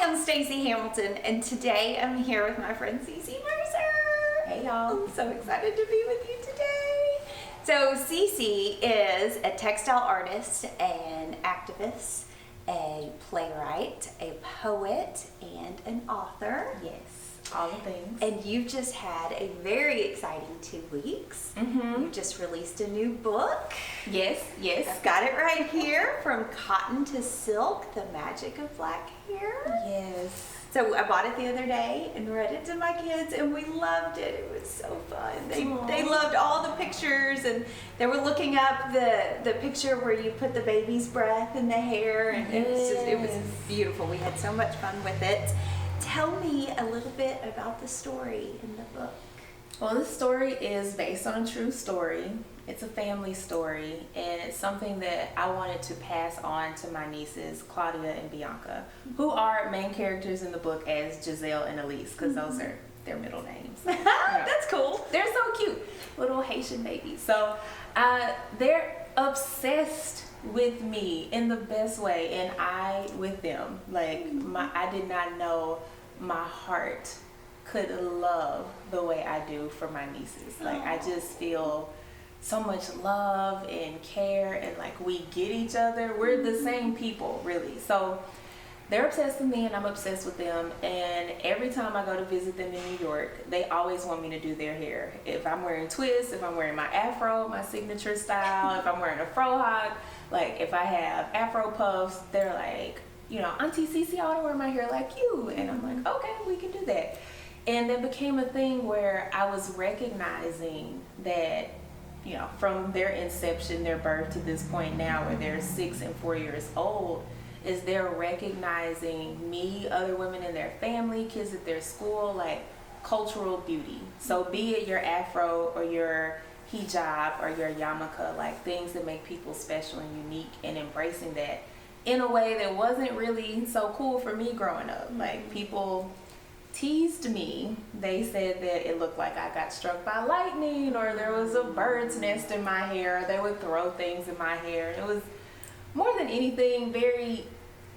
I'm Stacy Hamilton, and today I'm here with my friend Cece Mercer. Hey y'all. I'm so excited to be with you today. So Cece is a textile artist, an activist, a playwright, a poet, and an author. Yes, all the things. And you've just had a very exciting 2 weeks. Mm-hmm. You just released a new book. Yes. I've got it right here, From Cotton to Silk, The Magic of Black Hair. Yes. So I bought it the other day and read it to my kids, and we loved it. It was so fun. They loved all the pictures, and they were looking up the picture where you put the baby's breath in the hair, and it was beautiful. We had so much fun with it. Tell me a little bit about the story in the book. Well, this story is based on a true story. It's a family story, and it's something that I wanted to pass on to my nieces, Claudia and Bianca, who are main characters in the book as Giselle and Elise, because those are their middle names. That's cool. They're so cute, little Haitian babies. So they're obsessed with me in the best way, and I with them. Like I did not know my heart could love the way I do for my nieces. Like I just feel so much love and care, and like we get each other. We're the same people, really. So they're obsessed with me, and I'm obsessed with them. And every time I go to visit them in New York, they always want me to do their hair. If I'm wearing twists, if I'm wearing my afro, my signature style, if I'm wearing a frohawk, like if I have afro puffs, they're like, you know, Auntie Cece, I want to wear my hair like you. And I'm like, okay, we can do that. And it became a thing where I was recognizing that, you know, from their inception, their birth to this point now where they're 6 and 4 years old, is they're recognizing me, other women in their family, kids at their school, like cultural beauty. So be it your afro or your hijab or your yarmulke, like things that make people special and unique, and embracing that in a way that wasn't really so cool for me growing up. Like people teased me. They said that it looked like I got struck by lightning, or there was a bird's nest in my hair, or they would throw things in my hair. It was more than anything very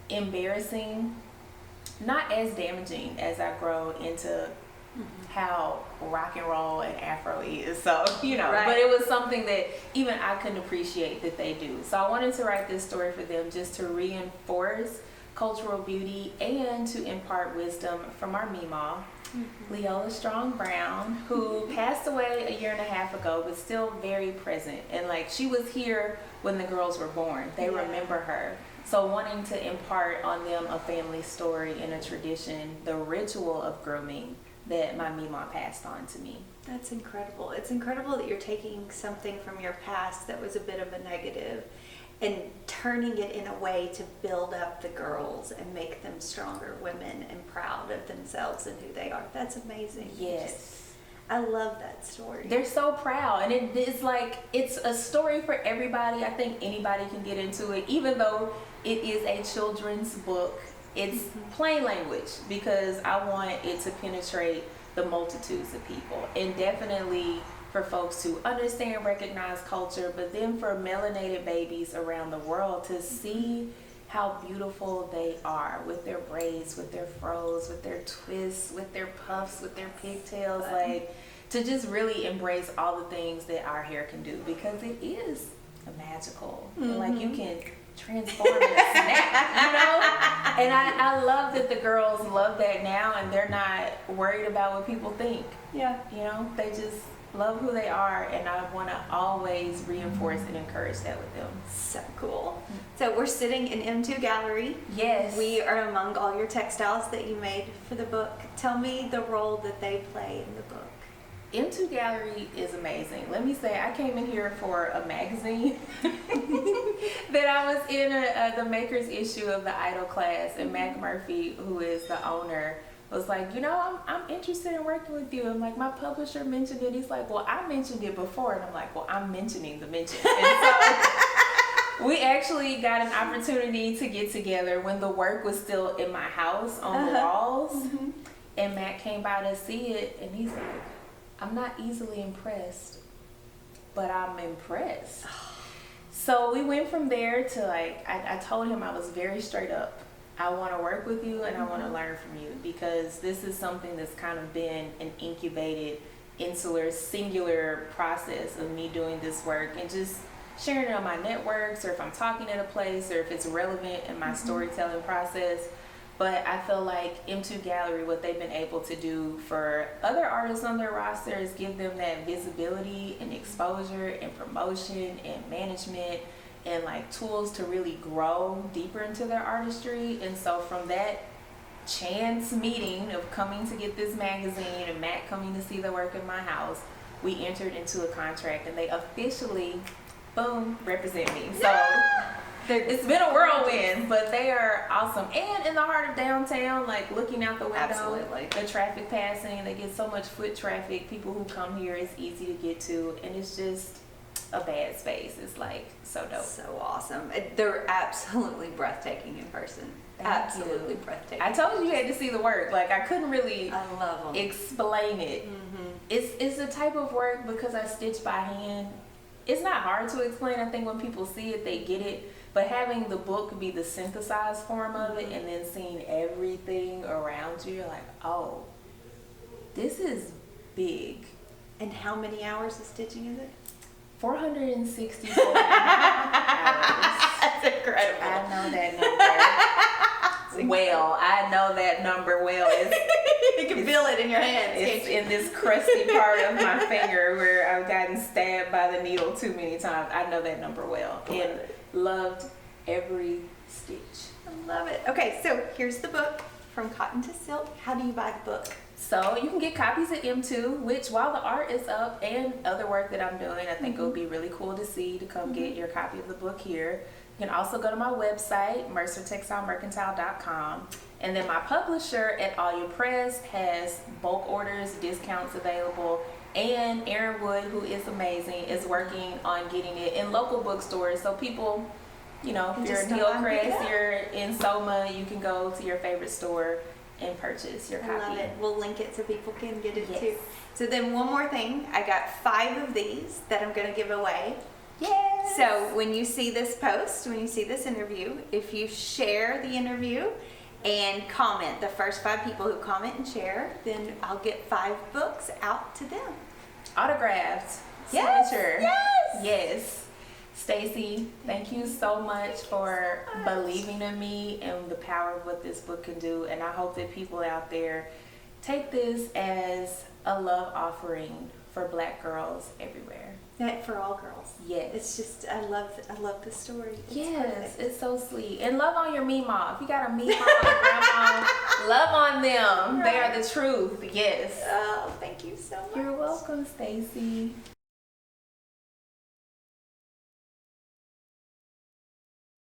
embarrassing, not as damaging as I grow into how rock and roll and afro is. So, you know, Right. But it was something that even I couldn't appreciate that they do. So I wanted to write this story for them just to reinforce cultural beauty and to impart wisdom from our Meemaw, Leola Strong Brown, who passed away a 1.5 years ago, but still very present. And like she was here when the girls were born. They remember her. So wanting to impart on them a family story and a tradition, the ritual of grooming that my Meemaw passed on to me. That's incredible. It's incredible that you're taking something from your past that was a bit of a negative and turning it in a way to build up the girls and make them stronger women and proud of themselves and who they are. That's amazing. Yes. I love that story. They're so proud, and it's like it's a story for everybody. I think anybody can get into it, even though it is a children's book. It's plain language because I want it to penetrate the multitudes of people, and definitely for folks to understand, recognize culture, but then for melanated babies around the world to see how beautiful they are with their braids, with their froze, with their twists, with their puffs, with their pigtails, like to just really embrace all the things that our hair can do, because it is magical. And like you can transform in a snap, you know? And I love that the girls love that now, and they're not worried about what people think. Yeah. You know, they just love who they are, and I want to always reinforce and encourage that with them. So cool. So we're sitting in M2 Gallery. Yes. We are among all your textiles that you made for the book. Tell me the role that they play in the book. M2 Gallery is amazing. Let me say, I came in here for a magazine that I was in the maker's issue of the Idol class, and Mac Murphy, who is the owner, was like, you know, I'm interested in working with you. I'm like, my publisher mentioned it. He's like, well, I mentioned it before. And I'm like, well, I'm mentioning the mention. And so we actually got an opportunity to get together when the work was still in my house on the walls. And Matt came by to see it, and he's like, I'm not easily impressed, but I'm impressed. So we went from there to like, I told him I was very straight up. I want to work with you and I want to learn from you, because this is something that's kind of been an incubated, insular, singular process of me doing this work and just sharing it on my networks, or if I'm talking at a place, or if it's relevant in my storytelling process. But I feel like M2 Gallery, what they've been able to do for other artists on their roster is give them that visibility and exposure and promotion and management and like tools to really grow deeper into their artistry. And so from that chance meeting of coming to get this magazine and Matt coming to see the work in my house, we entered into a contract and they officially, boom, represent me. So it's been a whirlwind, but they are awesome. And in the heart of downtown, like looking out the window, Absolutely. the traffic passing, they get so much foot traffic. People who come here, it's easy to get to, and it's just a bad space. It's like so dope. So awesome. They're absolutely breathtaking in person. Thank Absolutely you. breathtaking. I told you had to see the work. Like I couldn't really I love them. explain it. It's the type of work, because I stitch by hand. It's not hard to explain. I think when people see it, they get it. But having the book be the synthesized form of it, and then seeing everything around you, you're like, oh, this is big. And how many hours of stitching is it? 464 hours. That's incredible. I know that number well. I know that number well. You can feel it in your hands. It's in this crusty part of my finger where I've gotten stabbed by the needle too many times. I know that number well. And loved every stitch. I love it. Okay, so here's the book, From Cotton to Silk. How do you buy the book? So you can get copies at M2, which while the art is up and other work that I'm doing, I think it would be really cool to see, to come get your copy of the book here. You can also go to my website, mercertextilemercantile.com. And then my publisher at All Your Press has bulk orders, discounts available. And Aaron Wood, who is amazing, is working on getting it in local bookstores. So people, you know, if you're in Hillcrest, you're in SOMA, you can go to your favorite store and purchase your copy. I love it. We'll link it so people can get it Yes. too. So then one more thing. I got 5 of these that I'm going to give away. Yes. So when you see this post, when you see this interview, if you share the interview and comment, the first 5 people who comment and share, then I'll get 5 books out to them. Autographed. Yes, Signature. yes. Yes. Stacy, thank you so much for believing in me and the power of what this book can do. And I hope that people out there take this as a love offering for Black girls everywhere. For all girls. Yes. It's just, I love the story. It's Yes, perfect. it's so sweet. And love on your Meemaw. If you got a Meemaw or grandma, love on them. They are the truth. Yes. Oh, thank you so much. You're welcome, Stacy.